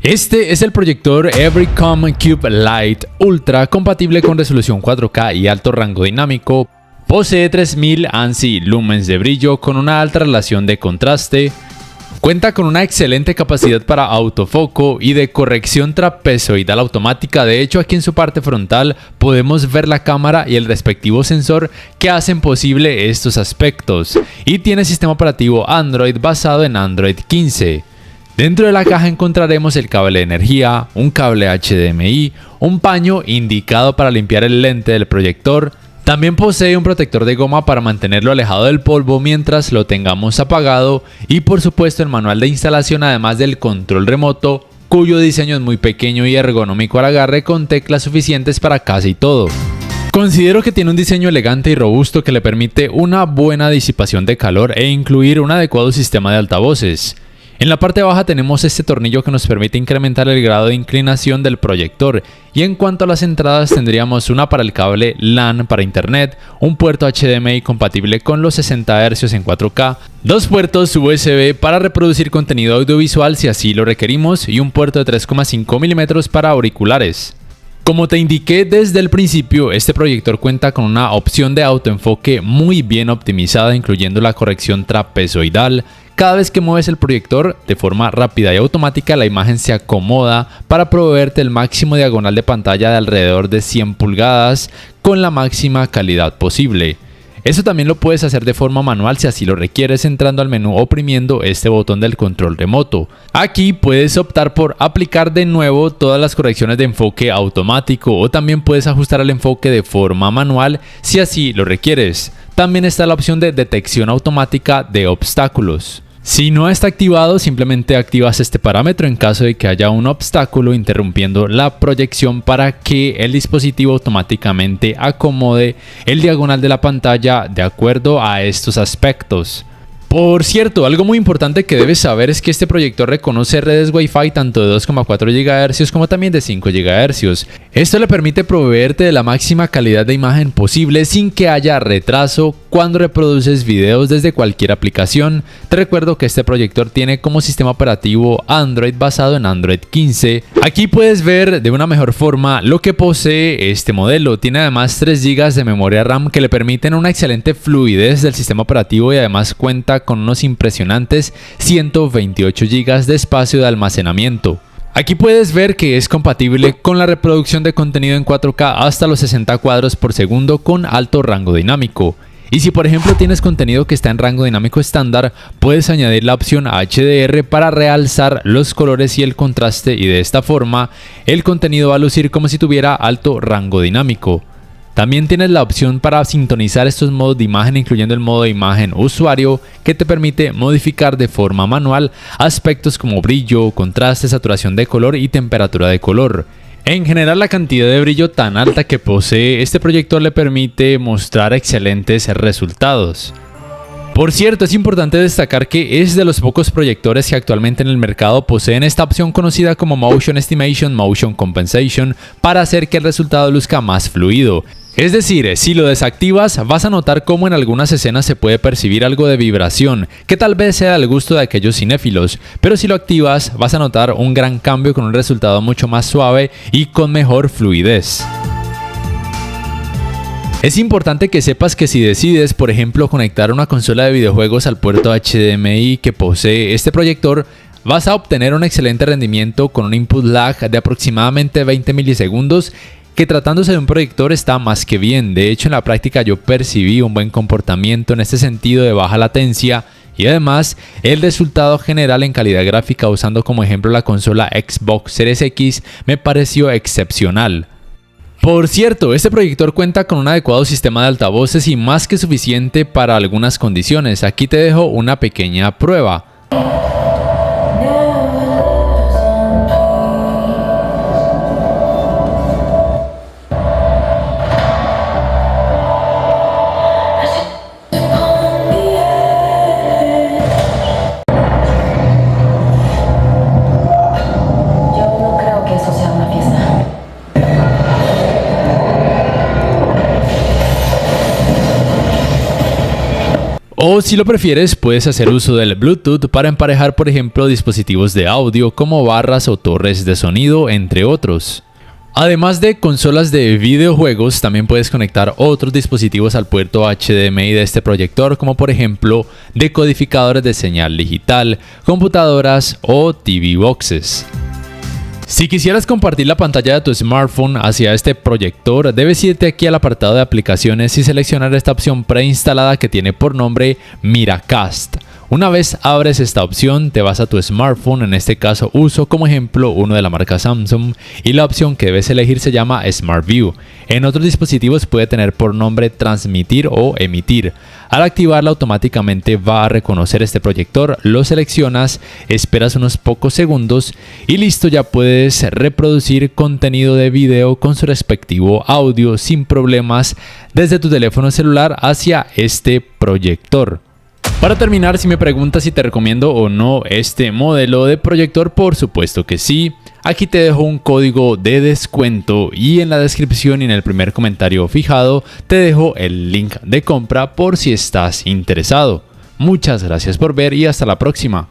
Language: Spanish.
Este es el proyector Everycom Cube Lite Ultra, compatible con resolución 4K y alto rango dinámico. Posee 3000 ANSI lumens de brillo con una alta relación de contraste. Cuenta con una excelente capacidad para autofoco y de corrección trapezoidal automática. De hecho, aquí en su parte frontal podemos ver la cámara y el respectivo sensor que hacen posible estos aspectos. Y tiene sistema operativo Android basado en Android 15. Dentro de la caja encontraremos el cable de energía, un cable HDMI, un paño indicado para limpiar el lente del proyector. También posee un protector de goma para mantenerlo alejado del polvo mientras lo tengamos apagado y por supuesto el manual de instalación, además del control remoto, cuyo diseño es muy pequeño y ergonómico al agarre con teclas suficientes para casi todo. Considero que tiene un diseño elegante y robusto que le permite una buena disipación de calor e incluir un adecuado sistema de altavoces. En la parte baja tenemos este tornillo que nos permite incrementar el grado de inclinación del proyector, y en cuanto a las entradas tendríamos una para el cable LAN para internet, un puerto HDMI compatible con los 60 Hz en 4K, dos puertos USB para reproducir contenido audiovisual si así lo requerimos y un puerto de 3,5 mm para auriculares. Como te indiqué desde el principio, este proyector cuenta con una opción de autoenfoque muy bien optimizada, incluyendo la corrección trapezoidal. Cada vez que mueves el proyector de forma rápida y automática, la imagen se acomoda para proveerte el máximo diagonal de pantalla de alrededor de 100 pulgadas con la máxima calidad posible. Eso también lo puedes hacer de forma manual si así lo requieres, entrando al menú oprimiendo este botón del control remoto. Aquí puedes optar por aplicar de nuevo todas las correcciones de enfoque automático o también puedes ajustar el enfoque de forma manual si así lo requieres. También está la opción de detección automática de obstáculos. Si no está activado, simplemente activas este parámetro en caso de que haya un obstáculo interrumpiendo la proyección para que el dispositivo automáticamente acomode el diagonal de la pantalla de acuerdo a estos aspectos. Por cierto, algo muy importante que debes saber es que este proyector reconoce redes Wi-Fi tanto de 2,4 GHz como también de 5 GHz. Esto le permite proveerte de la máxima calidad de imagen posible sin que haya retraso cuando reproduces videos desde cualquier aplicación. Te recuerdo que este proyector tiene como sistema operativo Android basado en Android 15. Aquí puedes ver de una mejor forma lo que posee este modelo. Tiene además 3 GB de memoria RAM que le permiten una excelente fluidez del sistema operativo y además cuenta con unos impresionantes 128 GB de espacio de almacenamiento. Aquí puedes ver que es compatible con la reproducción de contenido en 4K hasta los 60 cuadros por segundo con alto rango dinámico. Y si por ejemplo tienes contenido que está en rango dinámico estándar, puedes añadir la opción HDR para realzar los colores y el contraste, y de esta forma el contenido va a lucir como si tuviera alto rango dinámico. También tienes la opción para sintonizar estos modos de imagen, incluyendo el modo de imagen usuario, que te permite modificar de forma manual aspectos como brillo, contraste, saturación de color y temperatura de color. En general, la cantidad de brillo tan alta que posee este proyector le permite mostrar excelentes resultados. Por cierto, es importante destacar que es de los pocos proyectores que actualmente en el mercado poseen esta opción conocida como Motion Estimation, Motion Compensation, para hacer que el resultado luzca más fluido. Es decir, si lo desactivas, vas a notar cómo en algunas escenas se puede percibir algo de vibración, que tal vez sea del gusto de aquellos cinéfilos, pero si lo activas, vas a notar un gran cambio con un resultado mucho más suave y con mejor fluidez. Es importante que sepas que si decides, por ejemplo, conectar una consola de videojuegos al puerto HDMI que posee este proyector, vas a obtener un excelente rendimiento con un input lag de aproximadamente 20 milisegundos, que tratándose de un proyector está más que bien. De hecho, en la práctica yo percibí un buen comportamiento en este sentido de baja latencia, y además el resultado general en calidad gráfica usando como ejemplo la consola Xbox Series X me pareció excepcional. Por cierto, este proyector cuenta con un adecuado sistema de altavoces y más que suficiente para algunas condiciones. Aquí te dejo una pequeña prueba. O si lo prefieres, puedes hacer uso del Bluetooth para emparejar, por ejemplo, dispositivos de audio como barras o torres de sonido, entre otros. Además de consolas de videojuegos, también puedes conectar otros dispositivos al puerto HDMI de este proyector, como por ejemplo decodificadores de señal digital, computadoras o TV boxes. Si quisieras compartir la pantalla de tu smartphone hacia este proyector, debes irte aquí al apartado de aplicaciones y seleccionar esta opción preinstalada que tiene por nombre Miracast. Una vez abres esta opción, te vas a tu smartphone, en este caso uso como ejemplo uno de la marca Samsung, y la opción que debes elegir se llama Smart View. En otros dispositivos puede tener por nombre transmitir o emitir. Al activarla automáticamente va a reconocer este proyector, lo seleccionas, esperas unos pocos segundos y listo, ya puedes reproducir contenido de video con su respectivo audio sin problemas desde tu teléfono celular hacia este proyector. Para terminar, si me preguntas si te recomiendo o no este modelo de proyector, por supuesto que sí. Aquí te dejo un código de descuento y en la descripción y en el primer comentario fijado te dejo el link de compra por si estás interesado. Muchas gracias por ver y hasta la próxima.